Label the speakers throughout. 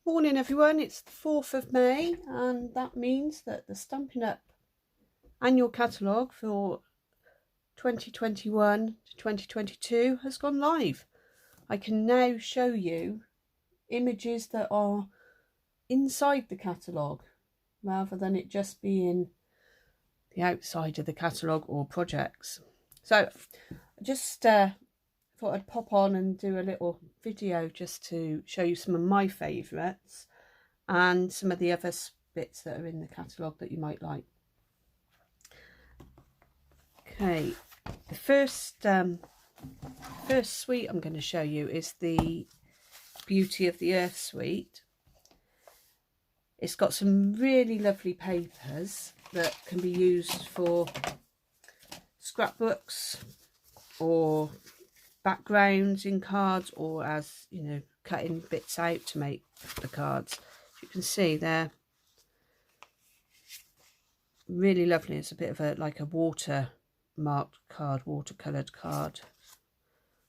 Speaker 1: Morning everyone, it's the 4th of May and that means that the Stampin' Up annual catalogue for 2021 to 2022 has gone live. I can now show you images that are inside the catalogue rather than it just being the outside of the catalogue or projects. So I just thought I'd pop on and do a little video just to show you some of my favourites and some of the other bits that are in the catalogue that you might like. Okay, the first suite I'm going to show you is the Beauty of the Earth suite. It's got some really lovely papers that can be used for scrapbooks or backgrounds in cards, or as you know, cutting bits out to make the cards. As you can see, they're really lovely. It's a bit of a like a water marked card, watercoloured card.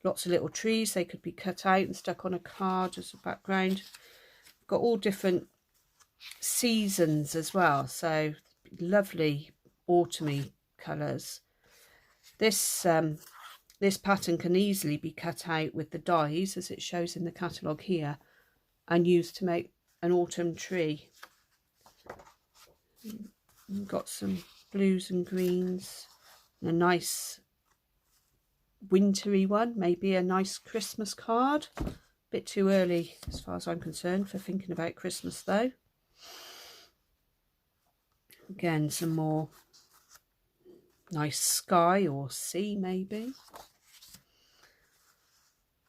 Speaker 1: Lots of little trees, they could be cut out and stuck on a card as a background. Got all different seasons as well, so lovely autumny colours. This pattern can easily be cut out with the dies, as it shows in the catalogue here, and used to make an autumn tree. We've got some blues and greens, and a nice wintry one, maybe a nice Christmas card. A bit too early as far as I'm concerned for thinking about Christmas though. Again, some more nice sky or sea maybe.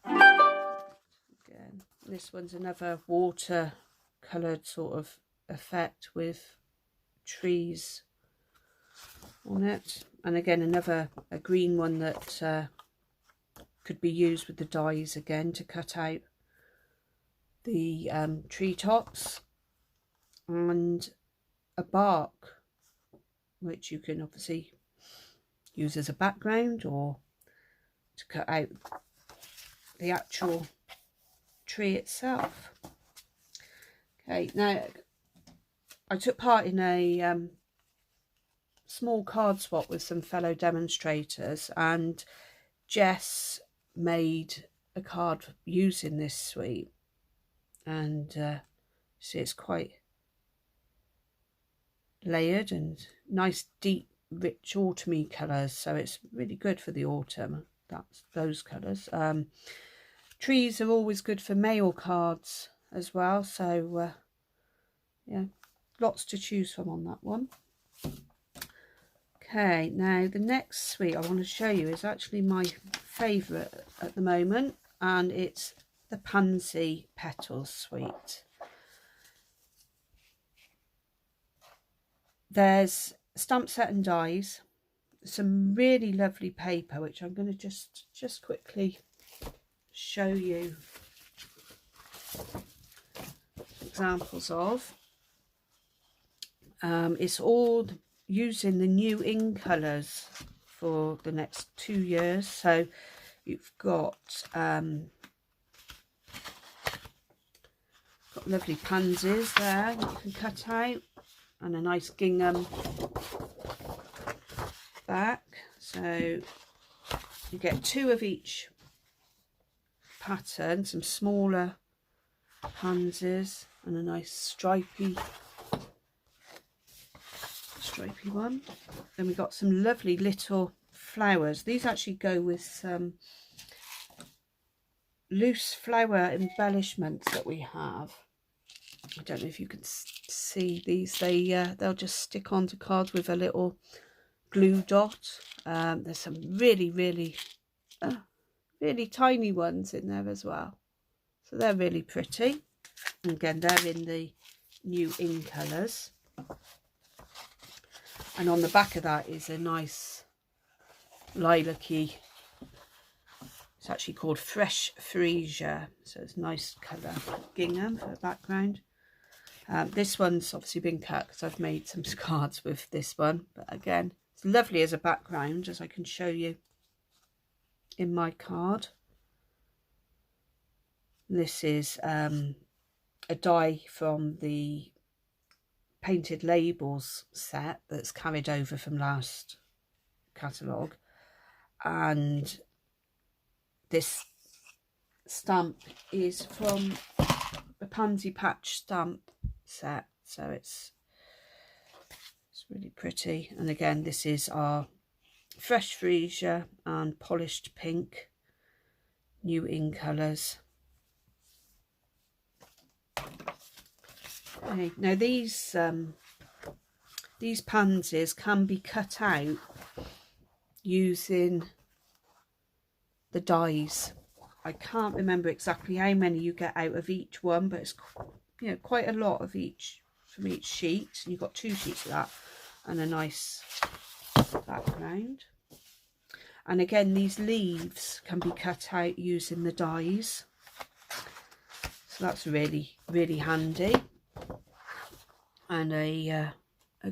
Speaker 1: Again, this one's another water coloured sort of effect with trees on it, and again a green one that could be used with the dies again to cut out the treetops, and a bark which you can obviously use as a background or to cut out the actual tree itself. Okay, now I took part in a small card swap with some fellow demonstrators, and Jess made a card using this suite, and see, it's quite layered and nice deep rich autumny colours, so it's really good for the autumn. That's those colours. Trees are always good for mail cards as well, so yeah, lots to choose from on that one. Okay, now the next suite I want to show you is actually my favourite at the moment, and it's the Pansy Petals suite. There's stamp set and dies, some really lovely paper which I'm going to just quickly show you examples of. It's all using the new in colours for the next 2 years, so you've got lovely pansies there that you can cut out, and a nice gingham back, so you get 2 of each pattern, some smaller pansies and a nice stripy one. Then we've got some lovely little flowers. These actually go with some loose flower embellishments that we have. I don't know if you can see these. They'll just stick onto cards with a little glue dot. There's some really tiny ones in there as well, so they're really pretty. And again, they're in the new in colours. And on the back of that is a nice lilac-y, it's actually called Fresh Freesia, so it's nice colour gingham for the background. This one's obviously been cut because I've made some cards with this one, but again, it's lovely as a background, as I can show you in my card. This is a die from the painted labels set that's carried over from last catalogue, and this stamp is from the Pansy Patch stamp set, so it's really pretty. And again, this is our fresh freesia and polished pink, new in colours. Okay, now these pansies can be cut out using the dies. I can't remember exactly how many you get out of each one, but it's, you know, quite a lot of each from each sheet. And you've got 2 sheets of that and a nice background. And again, these leaves can be cut out using the dies, so that's really, really handy. And a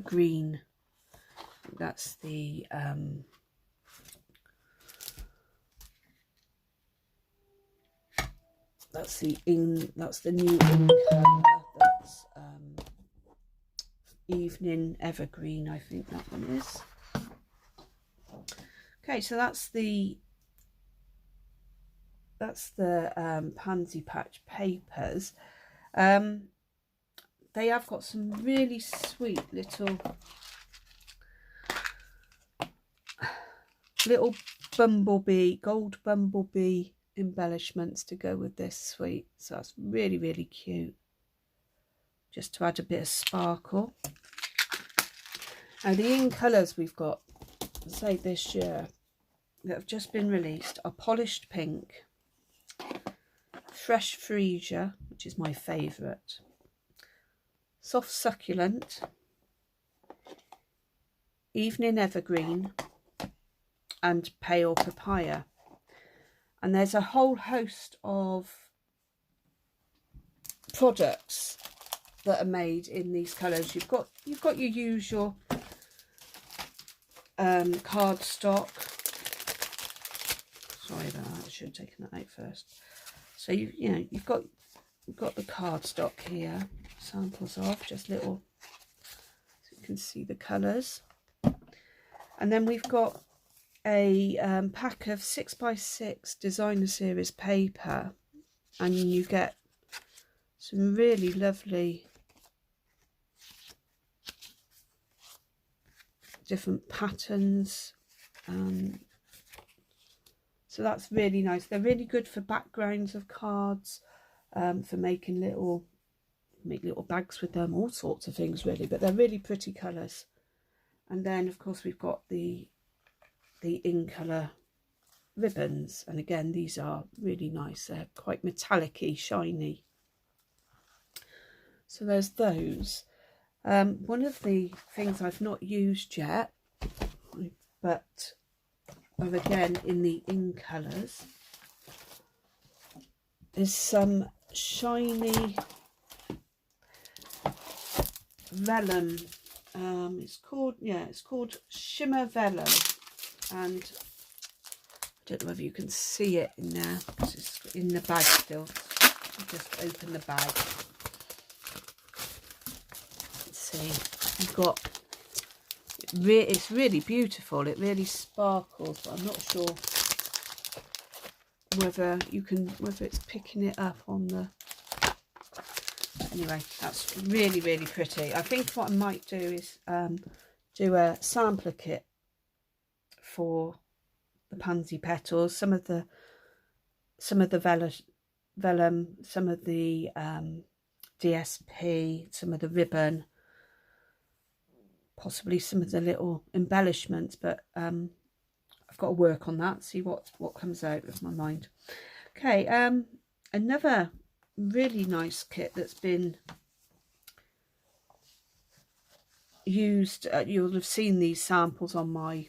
Speaker 1: green, that's the that's the new in colour. That's Evening Evergreen, I think that one is. Okay, so that's the Pansy Patch papers. They have got some really sweet little bumblebee, gold bumblebee embellishments to go with this suite, so that's really, really cute, just to add a bit of sparkle. Now the in colours we've got, say this year, that have just been released are polished pink, fresh freesia, which is my favourite, soft succulent, evening evergreen, and pale papaya. And there's a whole host of products that are made in these colours. You've got your usual cardstock. Sorry about that, I should have taken that out first. So you've got the cardstock here, samples of just little, so you can see the colours. And then we've got a pack of 6x6 designer series paper, and you get some really lovely different patterns, so that's really nice. They're really good for backgrounds of cards, for making little bags with them, all sorts of things really, but they're really pretty colours. And then of course we've got the in colour ribbons, and again these are really nice. They're quite metallic-y, shiny. So there's those. One of the things I've not used yet, but are again in the in colours, is some shiny vellum. It's called Shimmer Vellum, and I don't know whether you can see it in there because it's in the bag still. I'll just open the bag. Let's see. You've got it's really beautiful. It really sparkles, but I'm not sure whether it's picking it up on the. Anyway, that's really, really pretty. I think what I might do is do a sampler kit for the pansy petals, some of the vellum, some of the DSP, some of the ribbon, possibly some of the little embellishments, but I've got to work on that, see what comes out of my mind. Okay, another really nice kit that's been used, you'll have seen these samples on my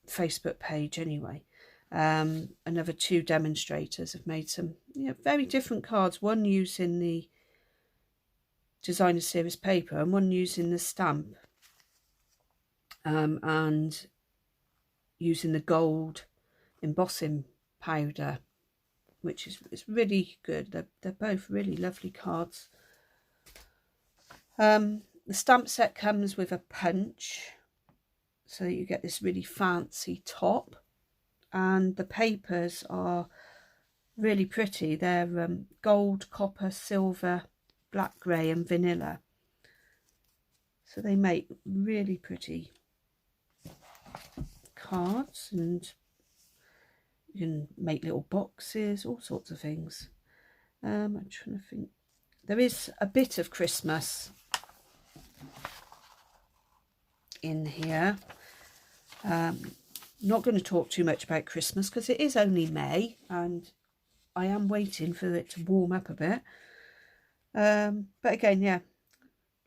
Speaker 1: Facebook page anyway. Another 2 demonstrators have made some very different cards, one using the designer series paper and one using the stamp, and using the gold embossing powder. which is really good. They're both really lovely cards. The stamp set comes with a punch, so you get this really fancy top, and the papers are really pretty. They're gold, copper, silver, black, grey and vanilla. So they make really pretty cards, and you can make little boxes, all sorts of things. I'm trying to think. There is a bit of Christmas in here. Not going to talk too much about Christmas because it is only May and I am waiting for it to warm up a bit. But again, yeah,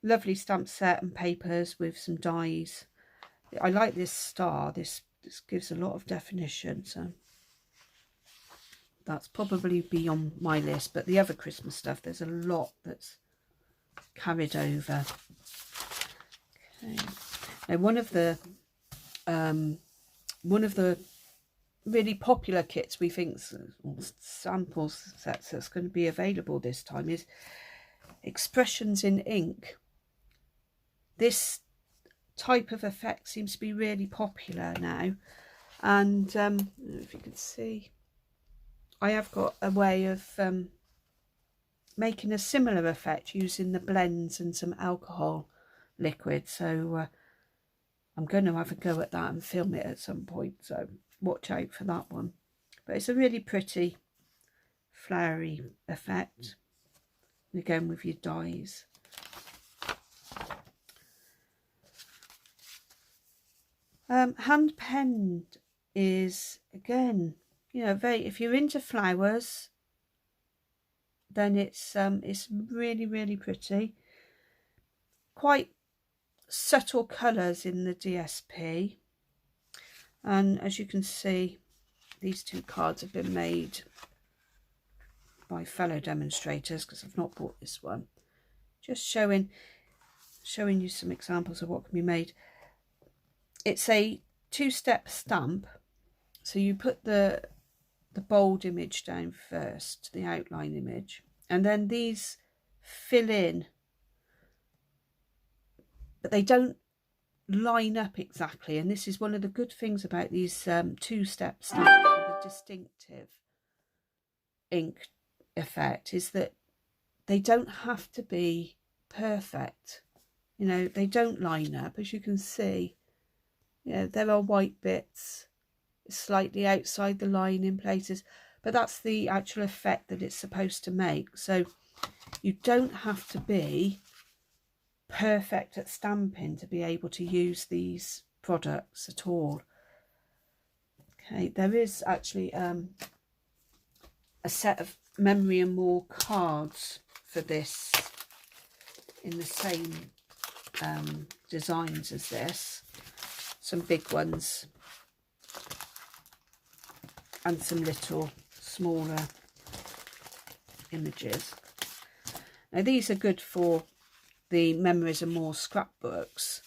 Speaker 1: lovely stamp set and papers with some dies. I like this star. This gives a lot of definition, so that's probably be on my list. But the other Christmas stuff, there's a lot that's carried over. Okay. Now one of the really popular kits we think, samples sets that's going to be available this time, is Expressions in Ink. This type of effect seems to be really popular now, and I don't know if you can see, I have got a way of making a similar effect using the blends and some alcohol liquid, so I'm going to have a go at that and film it at some point, so watch out for that one. But it's a really pretty flowery effect, and again with your dies. Hand penned is, again, you know, if you're into flowers, then it's really pretty. Quite subtle colours in the DSP, and as you can see, these two cards have been made by fellow demonstrators because I've not bought this one. Just showing you some examples of what can be made. It's a two-step stamp, so you put the bold image down first, the outline image, and then these fill in, but they don't line up exactly. And this is one of the good things about these two-step stamps with a distinctive ink effect, is that they don't have to be perfect. You know, they don't line up, as you can see. Yeah, there are white bits slightly outside the line in places, but that's the actual effect that it's supposed to make. So you don't have to be perfect at stamping to be able to use these products at all. Okay, there is actually a set of Memory and More cards for this in the same designs as this. Some big ones and some little smaller images. Now these are good for the Memories and More scrapbooks,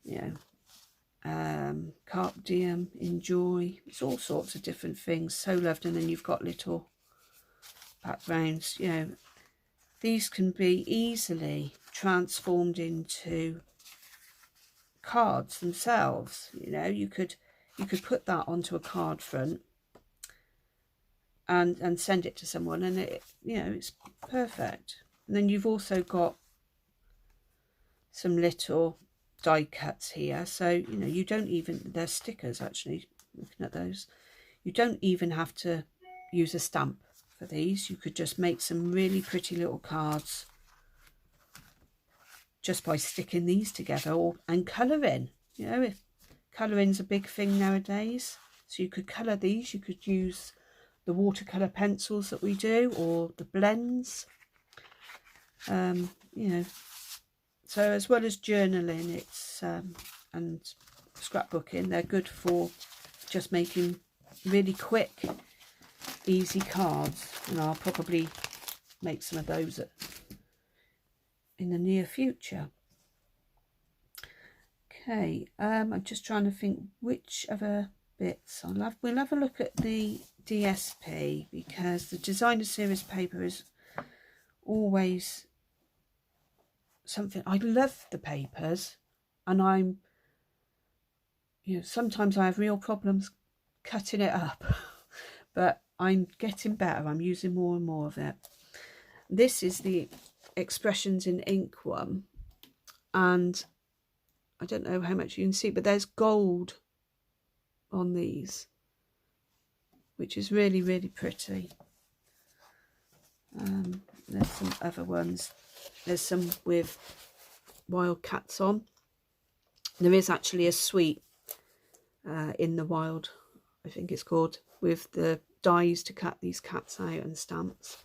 Speaker 1: you know, Carpe Diem, Enjoy, it's all sorts of different things. So Loved, and then you've got little backgrounds. You know, these can be easily transformed into cards themselves. You know, you could put that onto a card front and send it to someone, and it, you know, it's perfect. And then you've also got some little die cuts here, so you know, you don't even, they're stickers actually, looking at those, you don't even have to use a stamp for these. You could just make some really pretty little cards just by sticking these together, and colouring. You know, if colouring's a big thing nowadays, so you could colour these. You could use the watercolour pencils that we do, or the blends. You know, so as well as journaling, it's and scrapbooking, they're good for just making really quick, easy cards. And I'll probably make some of those in the near future. Okay, I'm just trying to think which other bits we'll have a look at the DSP because the designer series paper is always something. I love the papers, and I'm, you know, sometimes I have real problems cutting it up, but I'm getting better. I'm using more and more of it. This is the Expressions in Ink one, and I don't know how much you can see, but there's gold on these, which is really, really pretty. There's some other ones. There's some with wild cats on. There is actually a suite in the wild, I think it's called, with the dies to cut these cats out and stamps.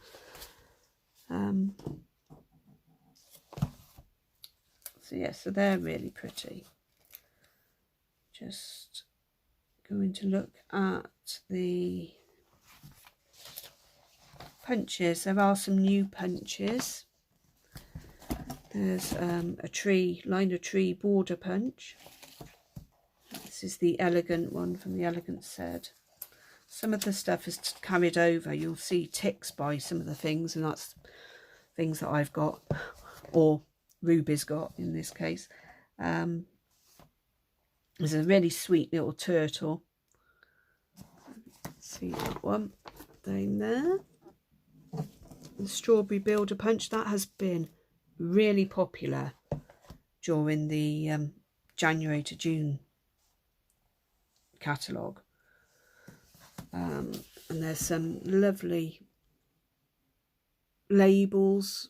Speaker 1: So yeah, so they're really pretty. Just going to look at the punches. There are some new punches. There's a tree, liner tree border punch. This is the elegant one from the Elegant Set. Some of the stuff is carried over. You'll see ticks by some of the things, and that's things that I've got, or Ruby's got in this case. There's a really sweet little turtle. Let's see that one down there. The Strawberry Builder Punch, that has been really popular during the January to June catalogue. And there's some lovely labels,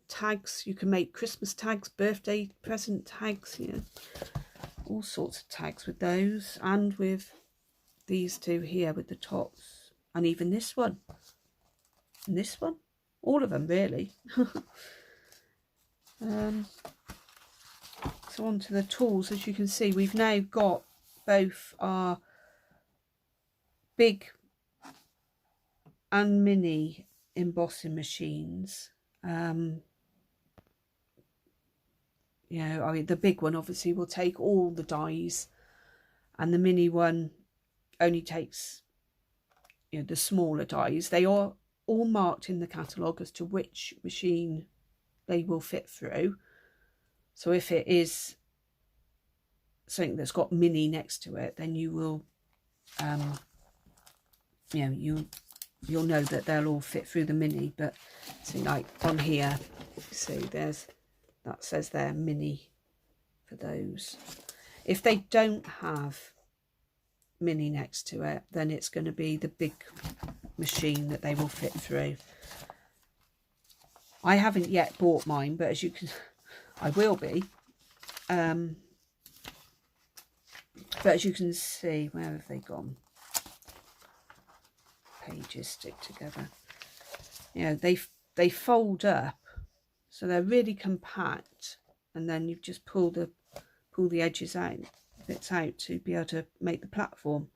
Speaker 1: tags. You can make Christmas tags, birthday present tags, you know, all sorts of tags with those, and with these two here with the tops, and even this one and this one, all of them really. So on to the tools. As you can see, we've now got both our big and mini embossing machines. You know, I mean, the big one obviously will take all the dies, and the mini one only takes, you know, the smaller dies. They are all marked in the catalogue as to which machine they will fit through. So if it is something that's got mini next to it, then you will, you know, you'll know that they'll all fit through the mini. But see, like on here, see, there's, that says there mini for those. If they don't have mini next to it, then it's going to be the big machine that they will fit through. I haven't yet bought mine, but as you can, I will be. But as you can see, where have they gone? Pages stick together. You know, they fold up, so they're really compact, and then you just pull the edges out, bits out, to be able to make the platform.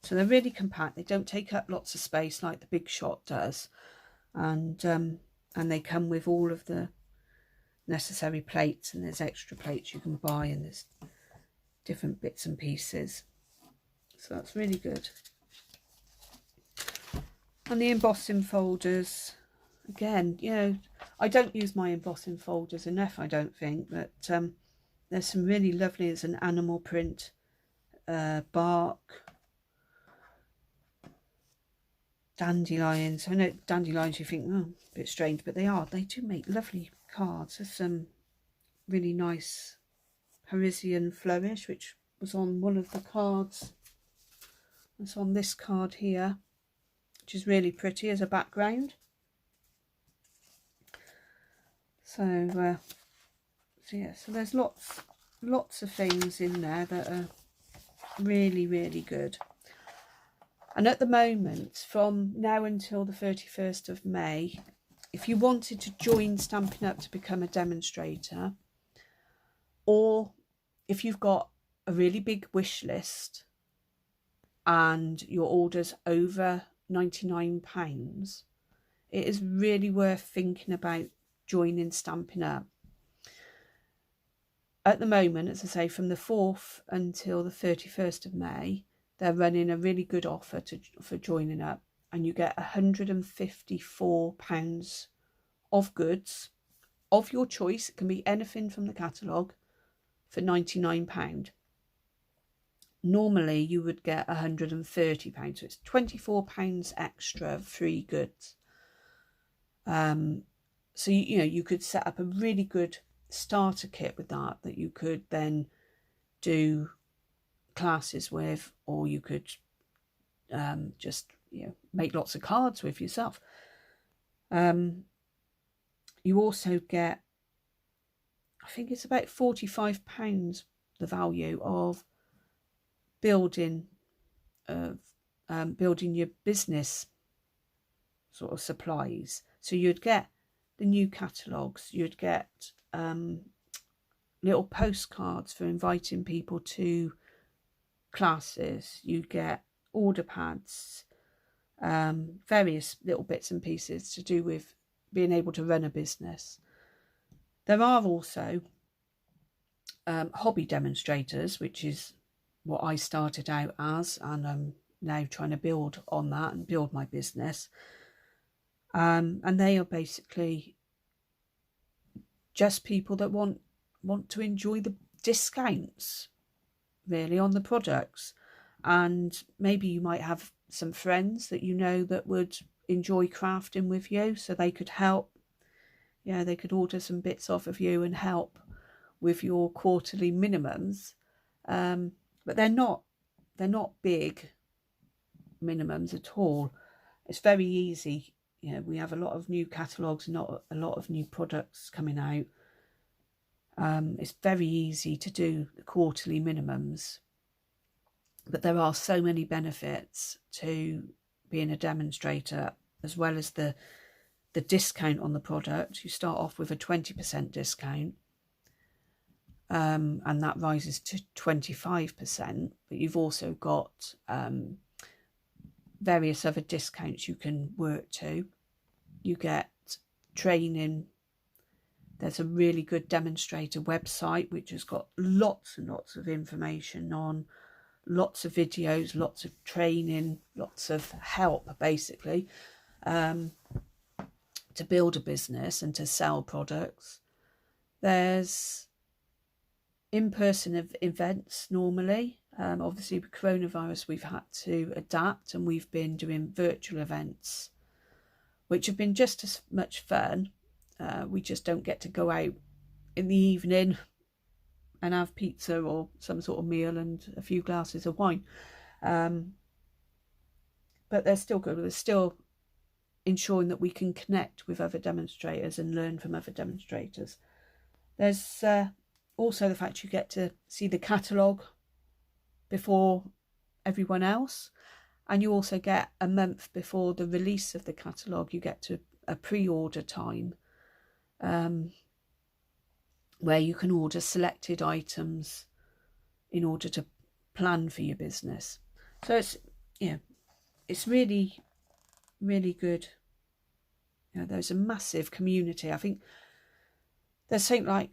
Speaker 1: So they're really compact. They don't take up lots of space like the Big Shot does, and they come with all of the necessary plates, and there's extra plates you can buy, and there's different bits and pieces. So that's really good. And the embossing folders, again, you know, I don't use my embossing folders enough, I don't think, but there's some really lovely, there's an animal print, bark, dandelions. I know dandelions you think, oh, a bit strange, but they do make lovely cards. There's some really nice Parisian flourish, which was on one of the cards. It's on this card here, which is really pretty as a background. So yeah, so there's lots of things in there that are really, really good. And at the moment, from now until the 31st of May, if you wanted to join Stampin' Up to become a demonstrator, or if you've got a really big wish list and your order's over £99, it is really worth thinking about joining Stampin' Up. At the moment, as I say, from the 4th until the 31st of May, they're running a really good offer for joining up, and you get £154 of goods of your choice. It can be anything from the catalogue for £99. Normally you would get £130, so it's £24 extra free goods. So you could set up a really good starter kit with that you could then do classes with, or you could just make lots of cards with yourself. You also get, I think it's about £45 the value of building your business sort of supplies. So you'd get the new catalogues, you'd get little postcards for inviting people to classes, you'd get order pads, various little bits and pieces to do with being able to run a business. There are also hobby demonstrators, which is what I started out as, and I'm now trying to build on that and build my business. And they are basically just people that want to enjoy the discounts really on the products. And maybe you might have some friends that that would enjoy crafting with you, so they could help. They could order some bits off of you and help with your quarterly minimums. But they're not big minimums at all. It's very easy. We have a lot of new catalogues, not a lot of new products coming out. It's very easy to do the quarterly minimums, but there are so many benefits to being a demonstrator, as well as the discount on the product. You start off with a 20% discount, and that rises to 25%, but you've also got various other discounts you can work to. You get training. There's a really good demonstrator website which has got lots and lots of information on, lots of videos, lots of training, lots of help basically to build a business and to sell products. There's in-person events normally. Obviously with coronavirus we've had to adapt, and we've been doing virtual events which have been just as much fun. We just don't get to go out in the evening and have pizza or some sort of meal and a few glasses of wine, but they're still good. They're still ensuring that we can connect with other demonstrators and learn from other demonstrators. There's also the fact you get to see the catalogue before everyone else, and you also get a month before the release of the catalogue, you get to a pre-order time where you can order selected items in order to plan for your business. So it's really, really good. There's a massive community. I think there's something like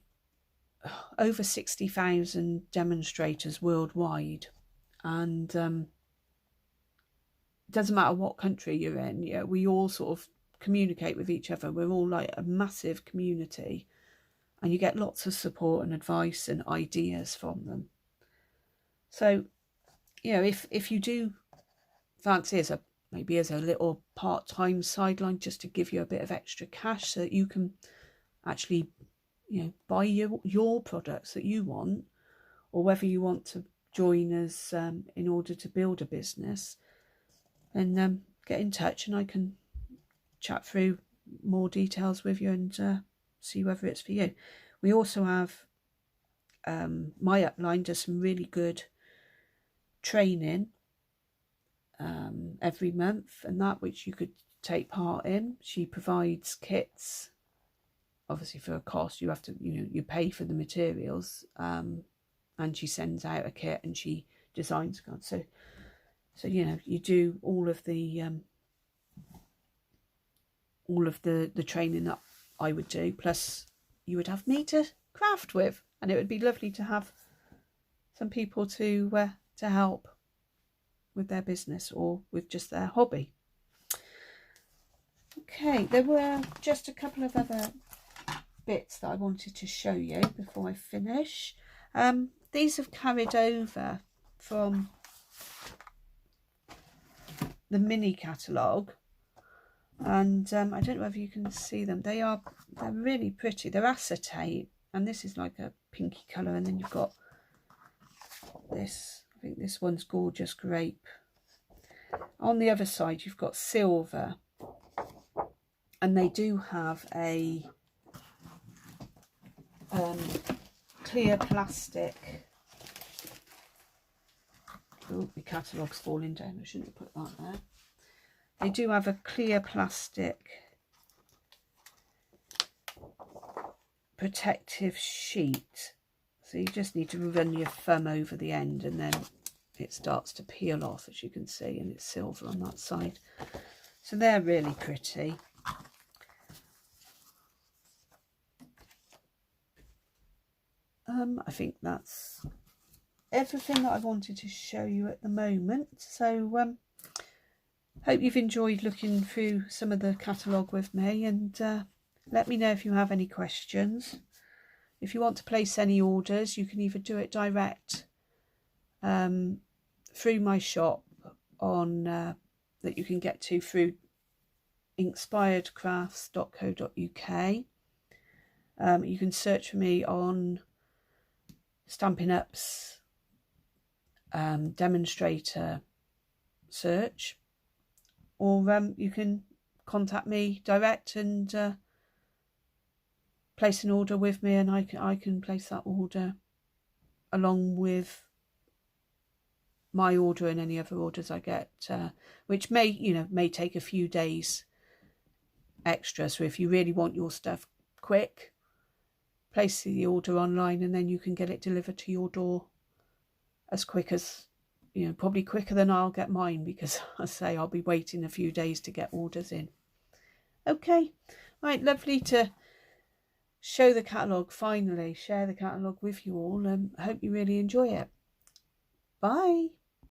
Speaker 1: over 60,000 demonstrators worldwide, and it doesn't matter what country you're in. We all sort of communicate with each other. We're all like a massive community, and you get lots of support and advice and ideas from them. So if you do fancy maybe as a little part-time sideline, just to give you a bit of extra cash so that you can actually buy your products that you want, or whether you want to join us in order to build a business, then get in touch and I can chat through more details with you and see whether it's for you. We also have my upline does some really good training every month, and that which you could take part in. She provides kits, obviously for a cost. You have to you pay for the materials, and she sends out a kit and she designs cards. So you do all of the training that I would do, plus you would have me to craft with, and it would be lovely to have some people to help with their business or with just their hobby. Okay, there were just a couple of other bits that I wanted to show you before I finish. These have carried over from the mini catalogue, and I don't know if you can see them. They're really pretty. They're acetate, and this is like a pinky colour, and then you've got this. I think this one's gorgeous grape. On the other side you've got silver, and they do have a clear plastic. Oh, the catalogue's falling down. I shouldn't have put that there. They do have a clear plastic protective sheet. So you just need to run your thumb over the end, and then it starts to peel off, as you can see, and it's silver on that side. So they're really pretty. I think that's everything that I wanted to show you at the moment. So hope you've enjoyed looking through some of the catalogue with me, and let me know if you have any questions. If you want to place any orders, you can either do it direct through my shop on that you can get to through inspiredcrafts.co.uk. You can search for me on Stampin' Up's demonstrator search, or you can contact me direct and place an order with me, and I can place that order along with my order and any other orders I get, which may take a few days extra. So if you really want your stuff quick, place the order online, and then you can get it delivered to your door as quick as, probably quicker than I'll get mine, because I say I'll be waiting a few days to get orders in. Okay, right, lovely to show the catalogue, finally share the catalogue with you all, and I hope you really enjoy it. Bye.